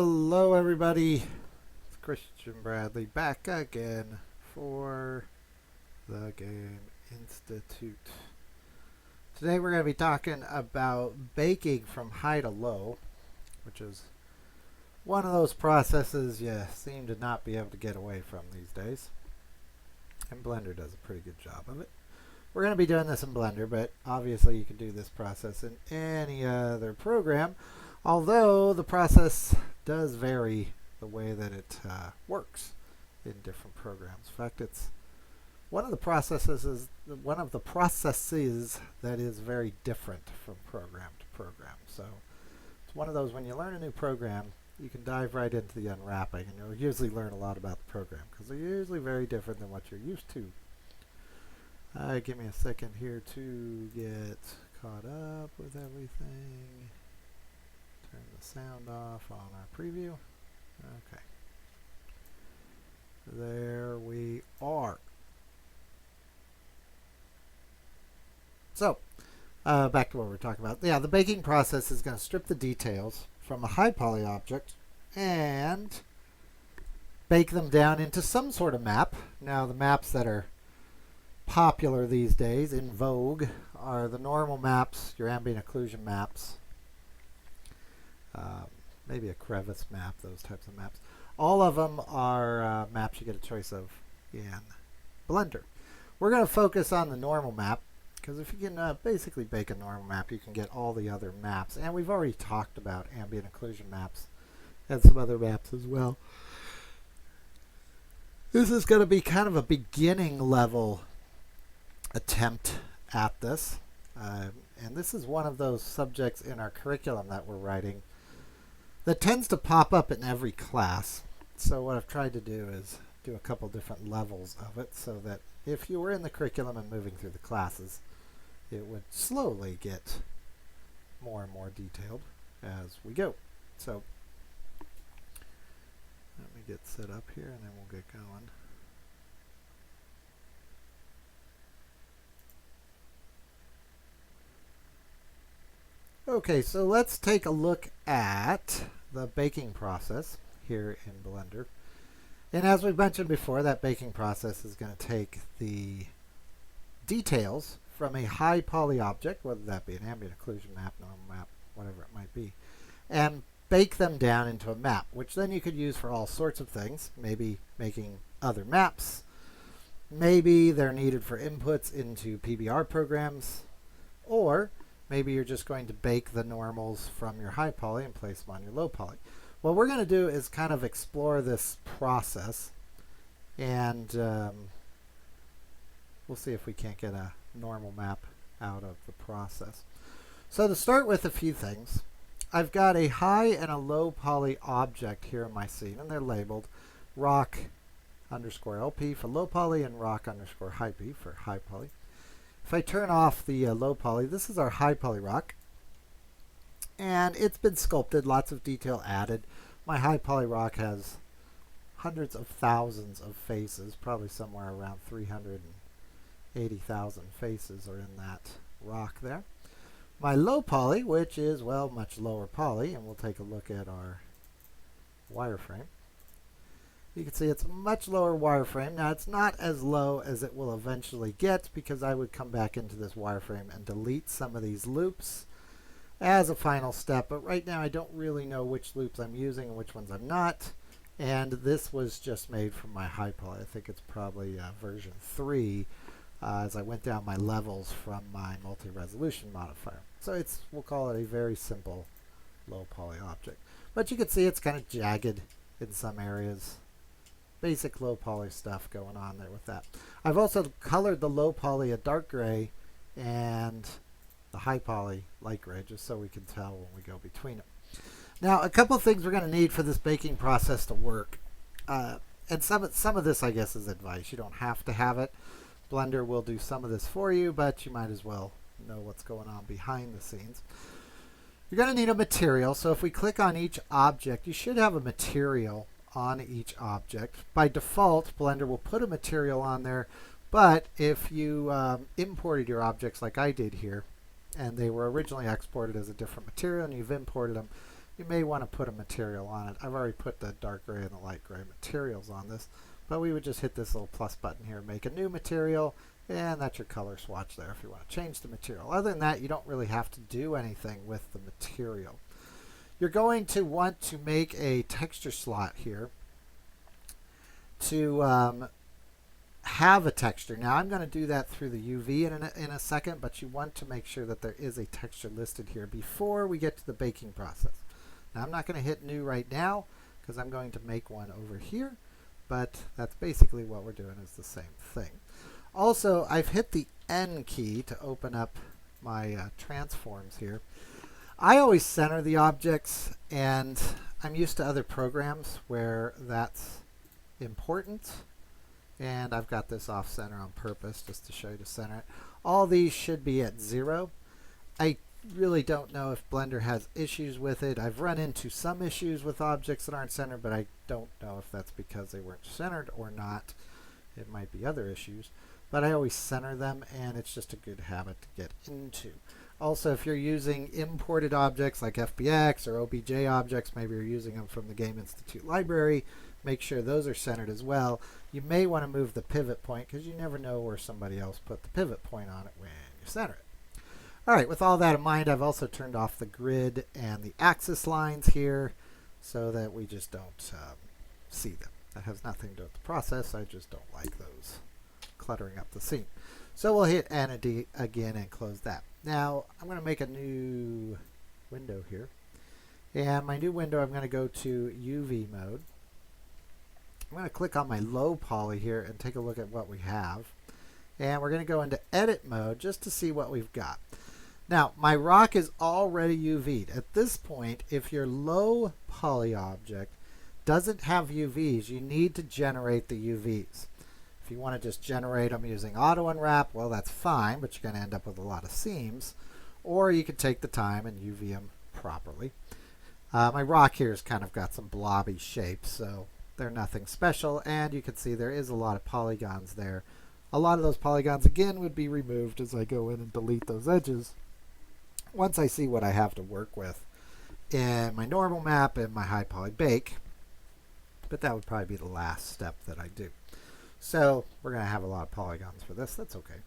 Hello, everybody. It's Christian Bradley back again for the Game Institute. Today we're going to be talking about baking from high to low, which is one of those processes you seem to not be able to get away from these days. And Blender does a pretty good job of it. We're going to be doing this in Blender, but obviously you can do this process in any other program, although the process does vary the way that it works in different programs. In fact, it's one of the processes that is very different from program to program. So it's one of those, when you learn a new program, you can dive right into the unwrapping, and you'll usually learn a lot about the program because they're usually very different than what you're used to. Give me a second here to get caught up with everything. Turn the sound off on our preview. Okay. There we are. So, back to what we were talking about. Yeah, the baking process is going to strip the details from a high poly object and bake them down into some sort of map. Now, the maps that are popular these days, in vogue, are the normal maps, your ambient occlusion maps, maybe a crevice map, those types of maps. All of them are maps you get a choice of in Blender. We're going to focus on the normal map, because if you can basically bake a normal map, you can get all the other maps. And we've already talked about ambient occlusion maps and some other maps as well. This is going to be kind of a beginning level attempt at this. And this is one of those subjects in our curriculum that we're writing that tends to pop up in every class. So what I've tried to do is do a couple different levels of it so that if you were in the curriculum and moving through the classes, it would slowly get more and more detailed as we go. So let me get set up here and then we'll get going. Okay, so let's take a look at the baking process here in Blender. And as we've mentioned before, that baking process is going to take the details from a high poly object, whether that be an ambient occlusion map, normal map, whatever it might be, and bake them down into a map, which then you could use for all sorts of things, maybe making other maps, maybe they're needed for inputs into PBR programs, or maybe you're just going to bake the normals from your high poly and place them on your low poly. What we're going to do is kind of explore this process, and we'll see if we can't get a normal map out of the process. So to start with a few things, I've got a high and a low poly object here in my scene, and they're labeled rock underscore LP for low poly and rock underscore high P for high poly. If I turn off the low poly, this is our high poly rock, and it's been sculpted, lots of detail added. My high poly rock has hundreds of thousands of faces, probably somewhere around 380,000 faces are in that rock there. My low poly, which is, well, much lower poly, and we'll take a look at our wireframe. You can see it's a much lower wireframe. Now, it's not as low as it will eventually get because I would come back into this wireframe and delete some of these loops as a final step. But right now, I don't really know which loops I'm using and which ones I'm not. And this was just made from my high poly. I think it's probably version 3 as I went down my levels from my multi-resolution modifier. So it's, we'll call it a very simple low poly object. But you can see it's kind of jagged in some areas. Basic low poly stuff going on there with that. I've also colored the low poly a dark gray and the high poly light gray, just so we can tell when we go between them. Now, a couple things we're going to need for this baking process to work. And some of this, I guess, is advice. You don't have to have it. Blender will do some of this for you, but you might as well know what's going on behind the scenes. You're going to need a material. So if we click on each object, you should have a material on each object. By default, Blender will put a material on there, but if you imported your objects like I did here, and they were originally exported as a different material and you've imported them, you may want to put a material on it. I've already put the dark gray and the light gray materials on this, but we would just hit this little plus button here, make a new material, and that's your color swatch there if you want to change the material. Other than that, you don't really have to do anything with the material. You're going to want to make a texture slot here to have a texture. Now I'm going to do that through the UV in a second, but you want to make sure that there is a texture listed here before we get to the baking process. Now I'm not going to hit new right now because I'm going to make one over here, but that's basically what we're doing is the same thing. Also, I've hit the N key to open up my transforms here. I always center the objects, and I'm used to other programs where that's important. And I've got this off center on purpose just to show you to center it. All these should be at 0. I really don't know if Blender has issues with it. I've run into some issues with objects that aren't centered, but I don't know if that's because they weren't centered or not. It might be other issues. But I always center them, and it's just a good habit to get into. Also, if you're using imported objects like FBX or OBJ objects, maybe you're using them from the Game Institute library, make sure those are centered as well. You may want to move the pivot point because you never know where somebody else put the pivot point on it when you center it. All right, with all that in mind, I've also turned off the grid and the axis lines here so that we just don't see them. That has nothing to do with the process. I just don't like those cluttering up the scene. So we'll hit N again and close that. Now I'm going to make a new window here. And my new window, I'm going to go to UV mode. I'm going to click on my low poly here and take a look at what we have. And we're going to go into edit mode just to see what we've got. Now, my rock is already UV'd. At this point, if your low poly object doesn't have UVs, you need to generate the UVs. If you want to just generate them using auto unwrap, well, that's fine, but you're going to end up with a lot of seams. Or you can take the time and UV them properly. My rock here has kind of got some blobby shapes, so they're nothing special, and you can see there is a lot of polygons there. A lot of those polygons, again, would be removed as I go in and delete those edges once I see what I have to work with in my normal map and my high poly bake. But that would probably be the last step that I do. So we're going to have a lot of polygons for this. That's okay.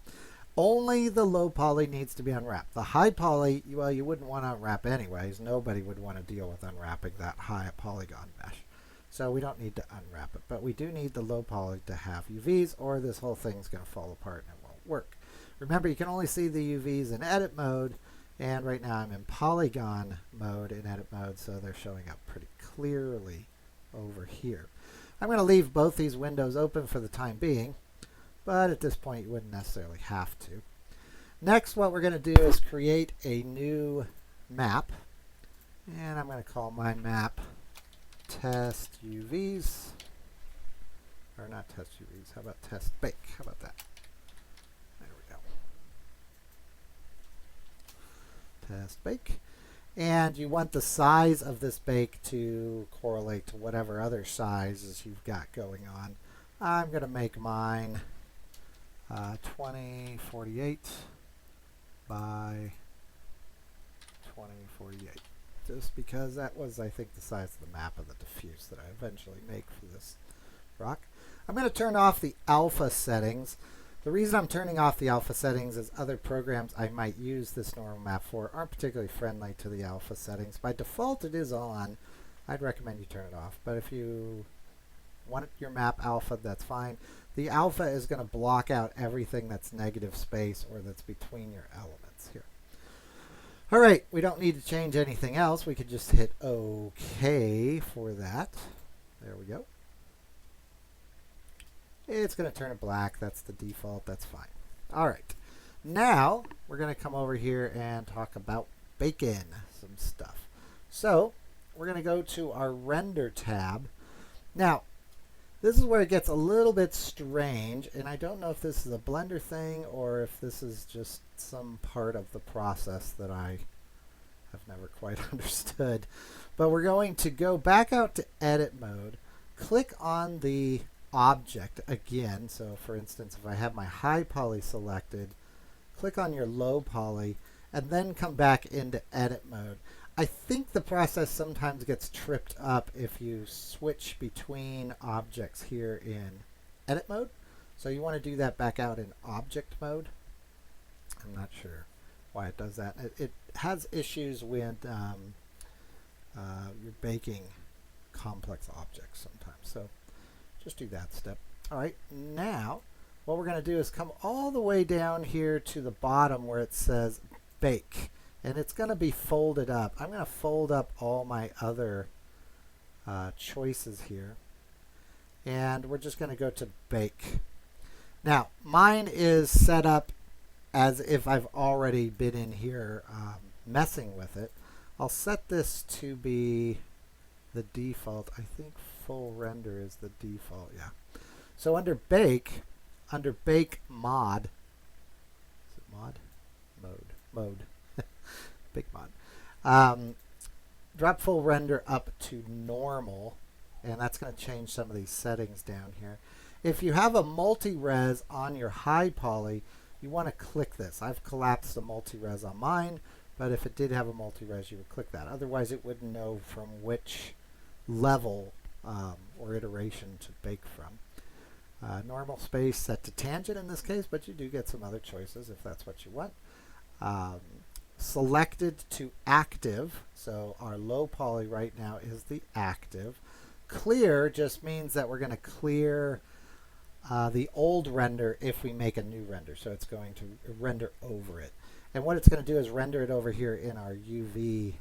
Only the low poly needs to be unwrapped. The high poly, well, you wouldn't want to unwrap anyways. Nobody would want to deal with unwrapping that high polygon mesh. So we don't need to unwrap it. But we do need the low poly to have UVs, or this whole thing's going to fall apart and it won't work. Remember, you can only see the UVs in edit mode. And right now I'm in polygon mode in edit mode, so they're showing up pretty clearly over here. I'm going to leave both these windows open for the time being, but at this point you wouldn't necessarily have to. Next, what we're going to do is create a new map, and I'm going to call my map test UVs, or not test UVs, how about test bake? How about that? There we go. Test bake. And you want the size of this bake to correlate to whatever other sizes you've got going on. I'm going to make mine 2048 by 2048. Just because that was, I think, the size of the map of the diffuse that I eventually make for this rock. I'm going to turn off the alpha settings. The reason I'm turning off the alpha settings is other programs I might use this normal map for aren't particularly friendly to the alpha settings. By default, it is on. I'd recommend you turn it off. But if you want your map alpha, that's fine. The alpha is going to block out everything that's negative space or that's between your elements here. All right, we don't need to change anything else. We could just hit OK for that. There we go. It's going to turn it black. That's the default. That's fine. All right. Now, we're going to come over here and talk about baking some stuff. So, we're going to go to our Render tab. Now, this is where it gets a little bit strange, and I don't know if this is a Blender thing or if this is just some part of the process that I have never quite understood. But we're going to go back out to Edit mode, click on the object again. So for instance, if I have my high poly selected, click on your low poly and then come back into edit mode. I think the process sometimes gets tripped up if you switch between objects here in edit mode. So you want to do that back out in object mode. I'm not sure why it does that. It has issues with you're baking complex objects sometimes. So just do that step. All right, now what we're going to do is come all the way down here to the bottom where it says bake. And it's going to be folded up. I'm going to fold up all my other choices here. And we're just going to go to bake. Now, mine is set up as if I've already been in here messing with it. I'll set this to be the default. I think full render is the default, yeah. So under bake mod, is it mod? Mode. Big mod. Drop full render up to normal, and that's going to change some of these settings down here. If you have a multi-res on your high poly, you want to click this. I've collapsed the multi-res on mine, but if it did have a multi-res, you would click that. Otherwise, it wouldn't know from which level or iteration to bake from. Normal space set to tangent in this case, but you do get some other choices if that's what you want. Selected to active, so our low poly right now is the active. Clear just means that we're going to clear the old render if we make a new render, so it's going to render over it. And what it's going to do is render it over here in our UV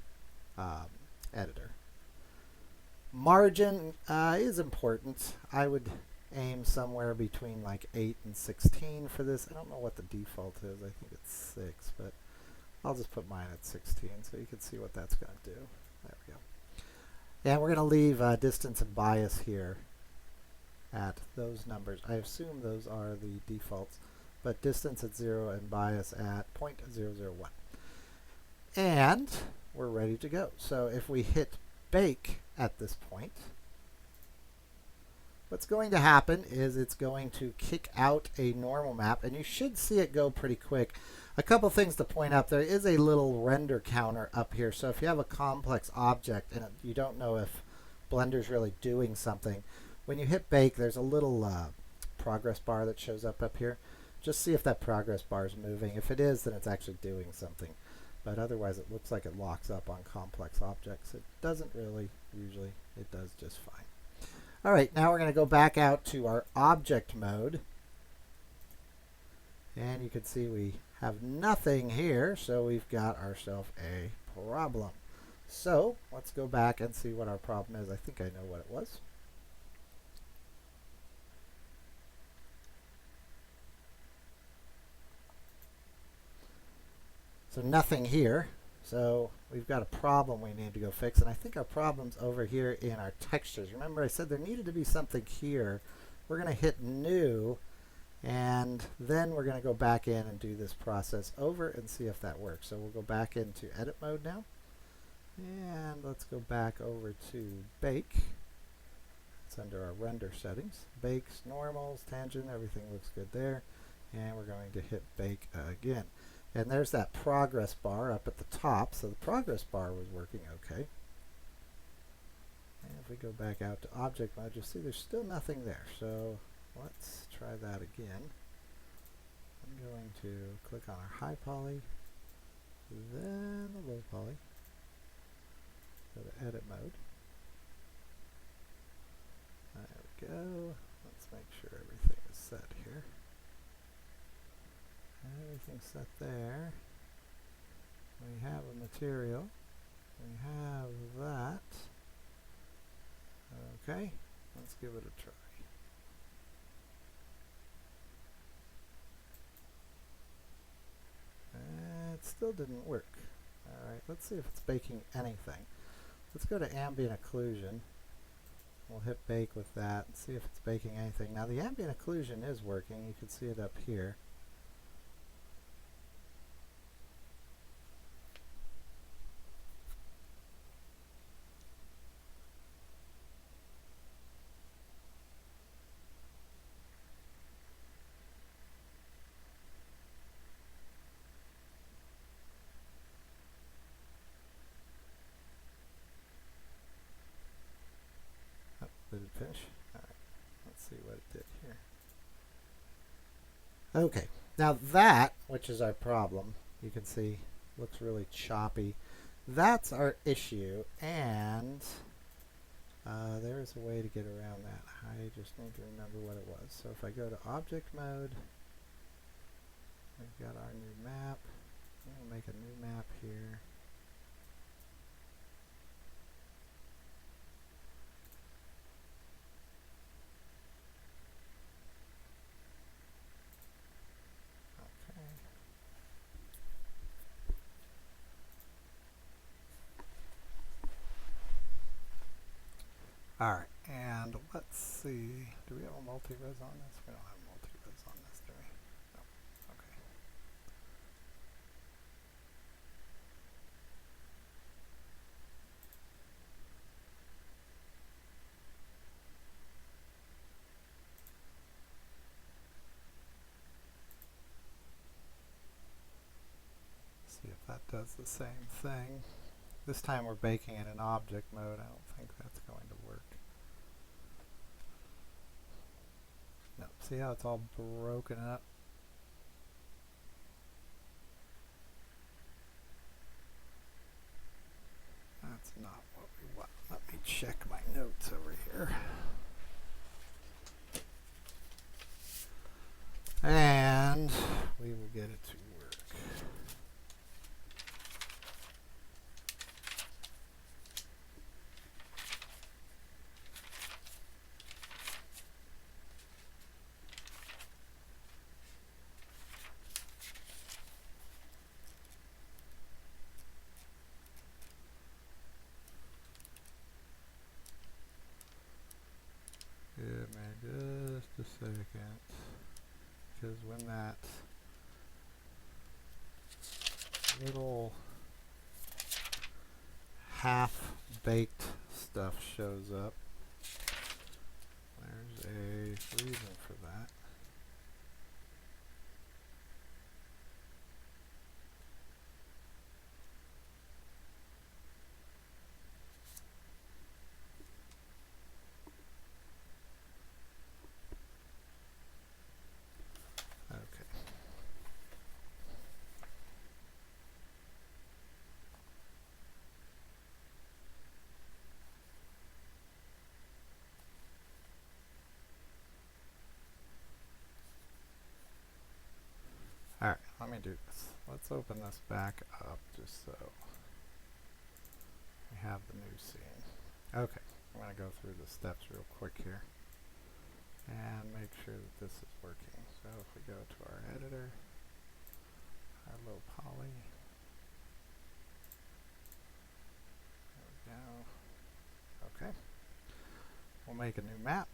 editor. Margin is important. I would aim somewhere between like 8 and 16 for this. I don't know what the default is. I think it's 6, but I'll just put mine at 16 so you can see what that's going to do. There we go. And we're going to leave distance and bias here at those numbers. I assume those are the defaults, but distance at 0 and bias at 0.001. And we're ready to go. So if we hit bake at this point, what's going to happen is it's going to kick out a normal map, and you should see it go pretty quick. A couple things to point out. There is a little render counter up here, so if you have a complex object and you don't know if Blender's really doing something, when you hit bake, there's a little progress bar that shows up here. Just see if that progress bar is moving. If it is, then it's actually doing something. But otherwise, it looks like it locks up on complex objects. It doesn't really. Usually, it does just fine. All right, now we're going to go back out to our object mode. And you can see we have nothing here, so we've got ourselves a problem. So let's go back and see what our problem is. I think I know what it was. So nothing here. So we've got a problem we need to go fix, and I think our problem's over here in our textures. Remember I said there needed to be something here. We're going to hit new, and then we're going to go back in and do this process over and see if that works. So we'll go back into edit mode now, and let's go back over to bake. It's under our render settings. Bakes, normals, tangent, everything looks good there, and we're going to hit bake again. And there's that progress bar up at the top, so the progress bar was working okay. And if we go back out to object mode, you'll see there's still nothing there. So let's try that again. I'm going to click on our high poly, then the low poly, go to edit mode. There we go. Let's make sure everything is set here. Everything's set there. We have a material. We have that. Okay, let's give it a try. It still didn't work. Alright, let's see if it's baking anything. Let's go to ambient occlusion. We'll hit bake with that and see if it's baking anything. Now the ambient occlusion is working. You can see it up here. Okay, now that, which is our problem, you can see looks really choppy. That's our issue, and there is a way to get around that. I just need to remember what it was. So if I go to object mode, we've got our new map. We'll make a new map here. Okay. Alright, and let's see. Do we have a multi-res on this? We don't have a multi-res on this, do we? No. Okay. See if that does the same thing. This time we're baking it in object mode. I don't think that's going to work. No, see how it's all broken up? That's not what we want. Let me check my notes over here. And we will get it to work. Give me just a second, because when that little half-baked stuff shows up, there's a reason for that. Alright, let me do this. Let's open this back up just so we have the new scene. Okay, I'm going to go through the steps real quick here and make sure that this is working. So if we go to our editor, our low poly, there we go. Okay, we'll make a new map.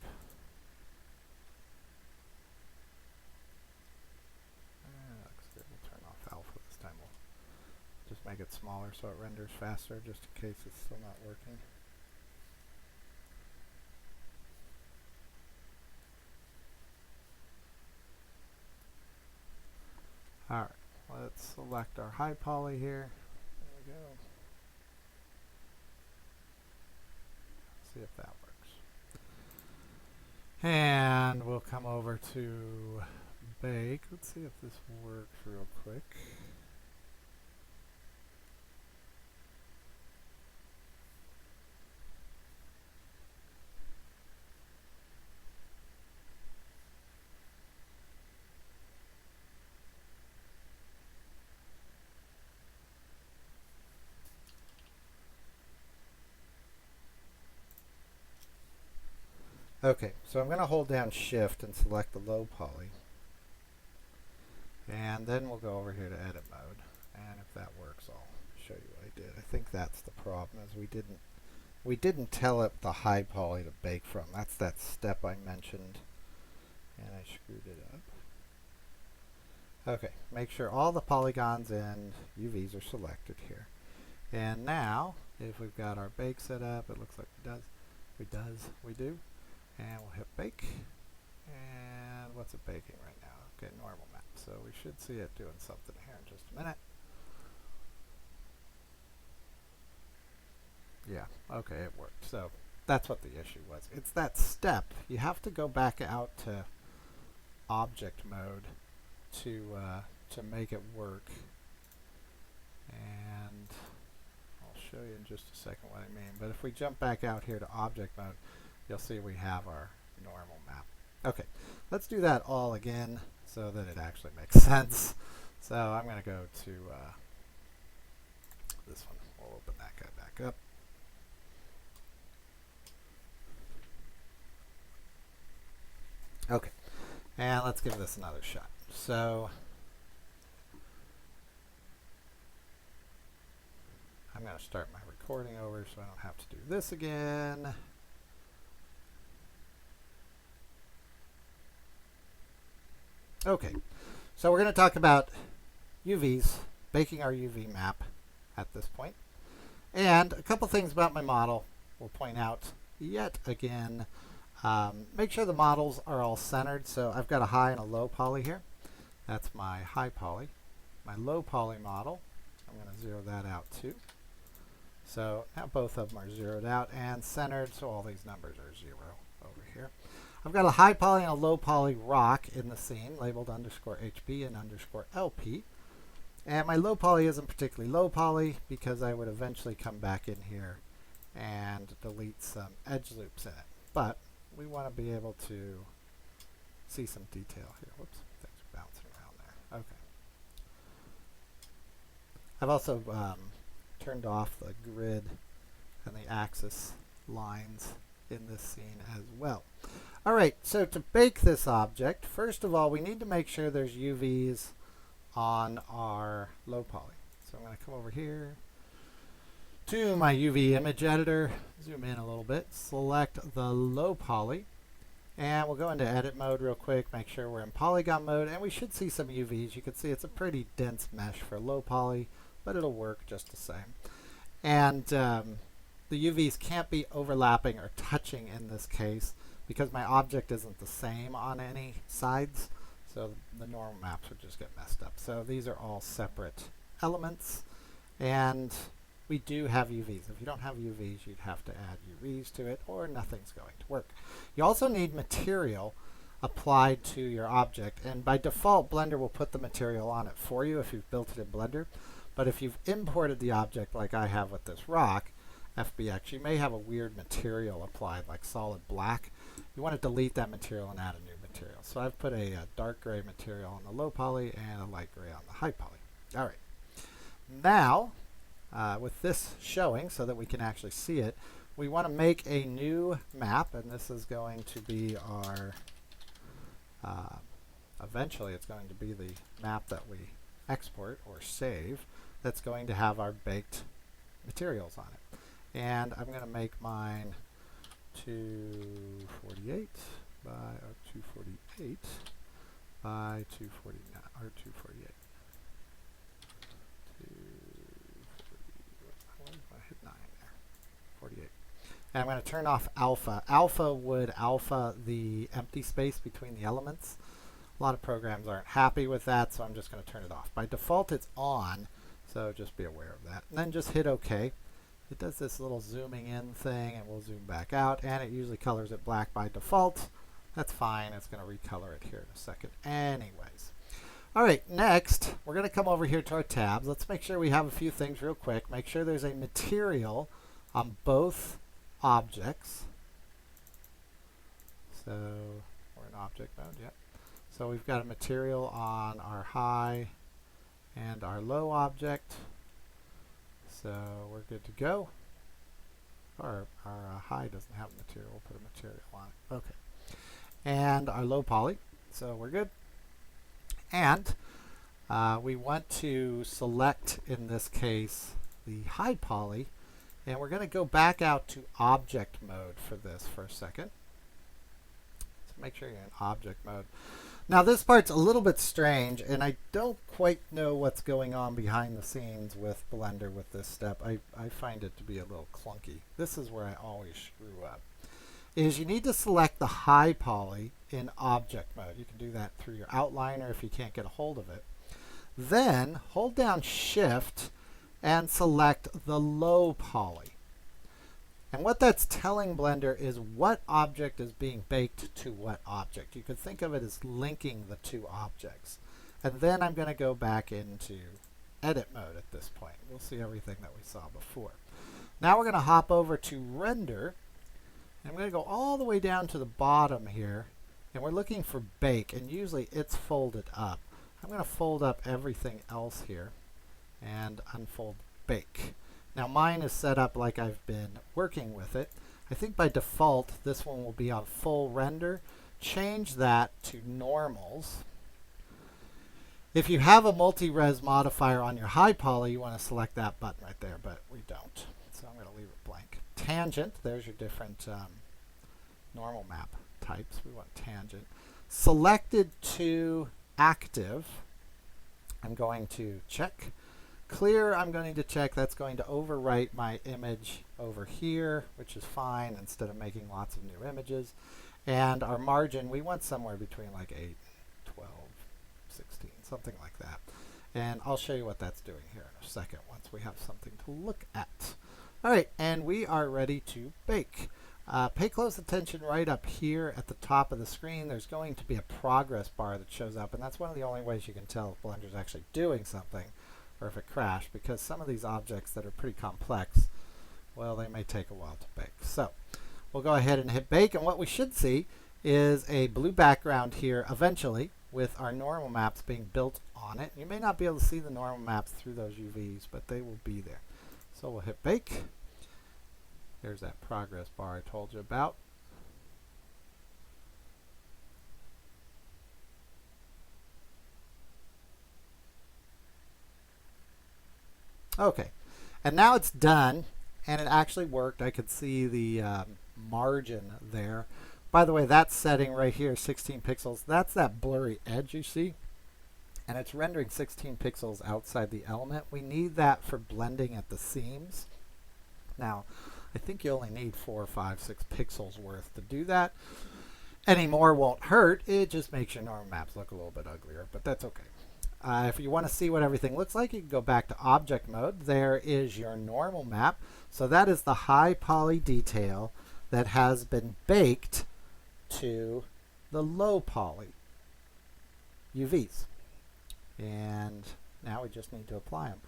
Just make it smaller so it renders faster, just in case it's still not working. Alright, let's select our high poly here. There we go. See if that works. And we'll come over to bake. Let's see if this works real quick. Okay, so I'm going to hold down shift and select the low poly. And then we'll go over here to edit mode. And if that works, I'll show you what I did. I think that's the problem, is we didn't tell it the high poly to bake from. That's that step I mentioned. And I screwed it up. Okay, make sure all the polygons and UVs are selected here. And now, if we've got our bake set up, it looks like we do. And we'll hit bake. And what's it baking right now? Okay, normal map. So we should see it doing something here in just a minute. Yeah, okay, it worked. So that's what the issue was. It's that step. You have to go back out to object mode to make it work. And I'll show you in just a second what I mean. But if we jump back out here to object mode, you'll see we have our normal map. Okay, let's do that all again so that it actually makes sense. So I'm going to go to this one. We'll open that guy back up. Okay, and let's give this another shot. So I'm going to start my recording over so I don't have to do this again. Okay, so we're going to talk about UVs, baking our UV map at this point. And a couple things about my model we'll point out yet again. Make sure the models are all centered. So I've got a high and a low poly here. That's my high poly. My low poly model, I'm going to zero that out too. So now both of them are zeroed out and centered, so all these numbers are 0 over here. I've got a high poly and a low poly rock in the scene, labeled _HB and _LP. And my low poly isn't particularly low poly because I would eventually come back in here and delete some edge loops in it. But we want to be able to see some detail here. Whoops, things are bouncing around there. Okay. I've also turned off the grid and the axis lines in this scene as well. All right, so to bake this object, first of all, we need to make sure there's UVs on our low poly. So I'm going to come over here to my UV image editor, zoom in a little bit, select the low poly, and we'll go into edit mode real quick, make sure we're in polygon mode, and we should see some UVs. You can see it's a pretty dense mesh for low poly, but it'll work just the same. And the UVs can't be overlapping or touching in this case because my object isn't the same on any sides, so the normal maps would just get messed up. So these are all separate elements, and we do have UVs. If you don't have UVs, you'd have to add UVs to it, or nothing's going to work. You also need material applied to your object, and by default, Blender will put the material on it for you if you've built it in Blender. But if you've imported the object like I have with this rock, FBX, you may have a weird material applied, like solid black. You want to delete that material and add a new material. So I've put a dark gray material on the low poly and a light gray on the high poly. All right. Now, with this showing so that we can actually see it, we want to make a new map, and this is going to be our, eventually it's going to be the map that we export or save that's going to have our baked materials on it. And I'm going to make mine 248 by 248 by 249 or 248. I hit 9 there. 48. And I'm going to turn off alpha. Alpha would alpha the empty space between the elements. A lot of programs aren't happy with that, so I'm just going to turn it off. By default, it's on, so just be aware of that. And then just hit OK. It does this little zooming in thing, and we'll zoom back out, and it usually colors it black by default. That's fine. It's going to recolor it here in a second anyways. All right, next, we're going to come over here to our tabs. Let's make sure we have a few things real quick. Make sure there's a material on both objects. So we're in object mode, yep. So we've got a material on our high and our low object. So we're good to go. Our high doesn't have a material. We'll put a material on it. Okay. And our low poly. So we're good. And we want to select, in this case, the high poly. And we're going to go back out to object mode for this for a second. So make sure you're in object mode. Now this part's a little bit strange, and I don't quite know what's going on behind the scenes with Blender with this step. I find it to be a little clunky. This is where I always screw up. Is you need to select the high poly in object mode. You can do that through your outliner if you can't get a hold of it. Then hold down Shift and select the low poly. And what that's telling Blender is what object is being baked to what object. You could think of it as linking the two objects. And then I'm going to go back into edit mode at this point. We'll see everything that we saw before. Now we're going to hop over to render. I'm going to go all the way down to the bottom here, and we're looking for bake, and usually it's folded up. I'm going to fold up everything else here and unfold bake. Now mine is set up like I've been working with it. I think by default this one will be on full render. Change that to normals. If you have a multi-res modifier on your high poly, you want to select that button right there, but we don't. So I'm going to leave it blank. Tangent, there's your different normal map types. We want tangent. Selected to active, I'm going to check. Clear, I'm going to check. That's going to overwrite my image over here, which is fine instead of making lots of new images. And our margin, we want somewhere between like 8, 12, 16, something like that. And I'll show you what that's doing here in a second once we have something to look at. All right, and we are ready to bake. Pay close attention right up here at the top of the screen. There's going to be a progress bar that shows up, and that's one of the only ways you can tell if Blender's actually doing something or if it crashed, because some of these objects that are pretty complex, well, they may take a while to bake. So we'll go ahead and hit bake, and what we should see is a blue background here eventually with our normal maps being built on it. You may not be able to see the normal maps through those UVs, but they will be there. So we'll hit bake. There's that progress bar I told you about. Okay, and now it's done, and it actually worked. I could see the margin there. By the way, that setting right here, 16 pixels, that's that blurry edge you see, and it's rendering 16 pixels outside the element. We need that for blending at the seams. Now, I think you only need 4, 5, 6 pixels worth to do that. Any more won't hurt. It just makes your normal maps look a little bit uglier, but that's okay. If you want to see what everything looks like, you can go back to object mode. There is your normal map. So that is the high poly detail that has been baked to the low poly UVs. And now we just need to apply them.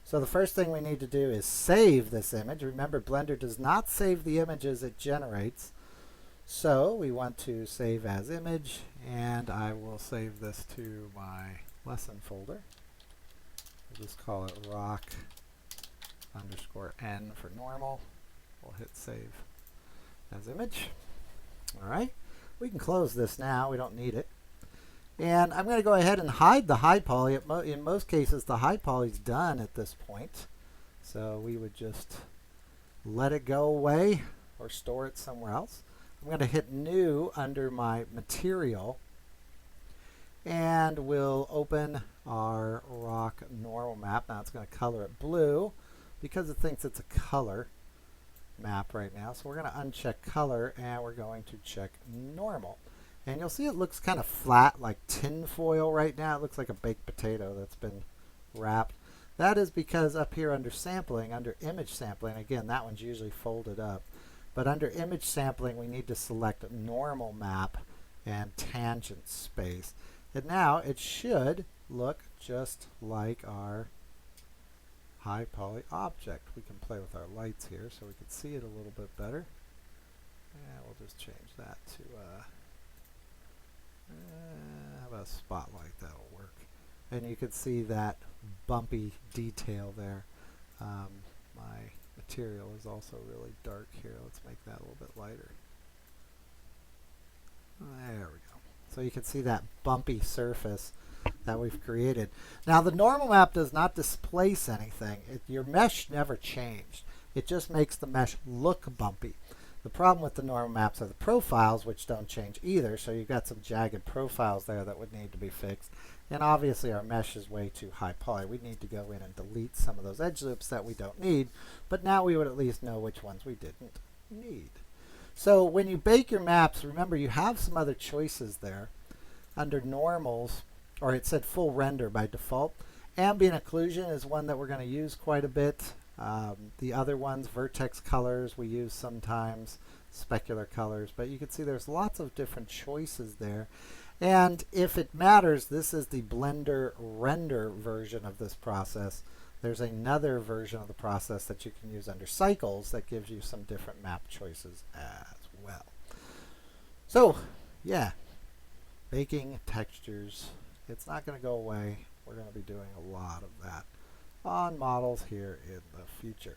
So the first thing we need to do is save this image. Remember, Blender does not save the images it generates. So we want to save as image, and I will save this to my lesson folder. We'll just call it rock_n for normal. We'll hit save as image. All right, we can close this now. We don't need it. And I'm going to go ahead and hide the high poly. In most cases, the high poly is done at this point. So we would just let it go away or store it somewhere else. I'm going to hit new under my material, and we'll open our rock normal map. Now it's going to color it blue because it thinks it's a color map right now. So we're going to uncheck color, and we're going to check normal. And you'll see it looks kind of flat, like tin foil right now. It looks like a baked potato that's been wrapped. That is because up here under sampling, under image sampling, again, that one's usually folded up. But under image sampling, we need to select normal map and tangent space. And now it should look just like our high poly object. We can play with our lights here so we can see it a little bit better. And we'll just change that to how about a spotlight? That'll work. And you can see that bumpy detail there. My material is also really dark here. Let's make that a little bit lighter. There we go. So you can see that bumpy surface that we've created. Now the normal map does not displace anything. Your mesh never changed. It just makes the mesh look bumpy. The problem with the normal maps are the profiles, which don't change either. So you've got some jagged profiles there that would need to be fixed. And obviously our mesh is way too high poly. We need to go in and delete some of those edge loops that we don't need. But now we would at least know which ones we didn't need. So when you bake your maps, remember you have some other choices there. Under normals, or it said full render by default. Ambient occlusion is one that we're going to use quite a bit. The other ones, vertex colors, we use sometimes, specular colors, but you can see there's lots of different choices there. And if it matters, this is the Blender render version of this process. There's another version of the process that you can use under cycles that gives you some different map choices as well. So, yeah, baking textures. It's not going to go away. We're going to be doing a lot of that on models here in the future.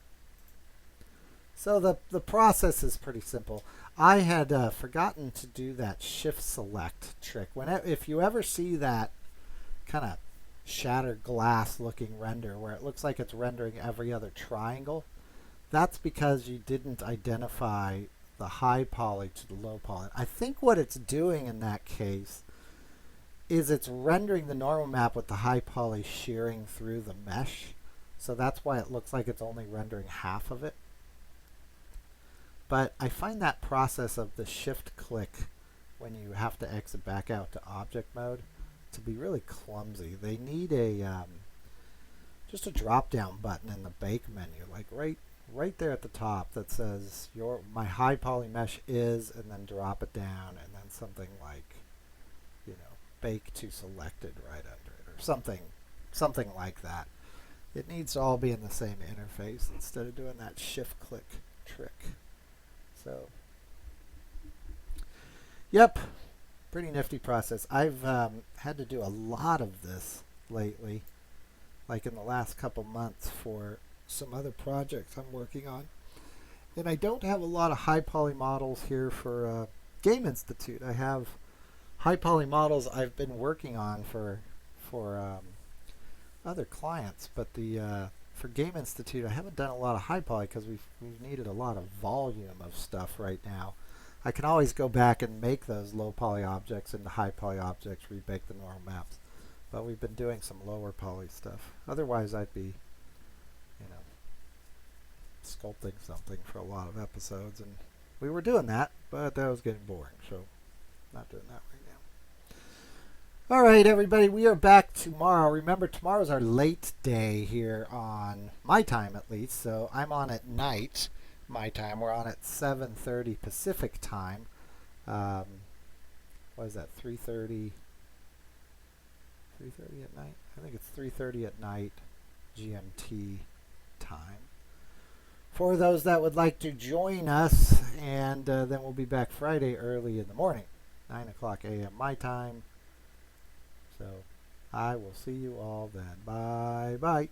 So the process is pretty simple. I had forgotten to do that shift select trick. If you ever see that kind of shattered glass looking render where it looks like it's rendering every other triangle, that's because you didn't identify the high poly to the low poly. I think what it's doing in that case is it's rendering the normal map with the high poly shearing through the mesh. So that's why it looks like it's only rendering half of it. But I find that process of the shift click when you have to exit back out to object mode to be really clumsy. They need just a drop down button in the bake menu, like right there at the top that says my high poly mesh is, and then drop it down, and then something like, bake to selected right under it, or something like that. It needs to all be in the same interface instead of doing that shift click trick. So, yep, pretty nifty process. I've had to do a lot of this lately, like in the last couple months for some other projects I'm working on. And I don't have a lot of high poly models here for Game Institute. I have high poly models I've been working on for other clients, but for Game Institute, I haven't done a lot of high poly because we've needed a lot of volume of stuff right now. I can always go back and make those low poly objects into high poly objects, rebake the normal maps. But we've been doing some lower poly stuff. Otherwise, I'd be, sculpting something for a lot of episodes, and we were doing that, but that was getting boring, so not doing that right now. All right, everybody, we are back tomorrow. Remember, tomorrow's our late day here on my time, at least. So I'm on at night, my time. We're on at 7:30 Pacific time. What is that? 3:30. 3:30 at night. I think it's 3:30 at night, GMT time. For those that would like to join us, and then we'll be back Friday early in the morning, 9 o'clock a.m. my time. So I will see you all then. Bye-bye.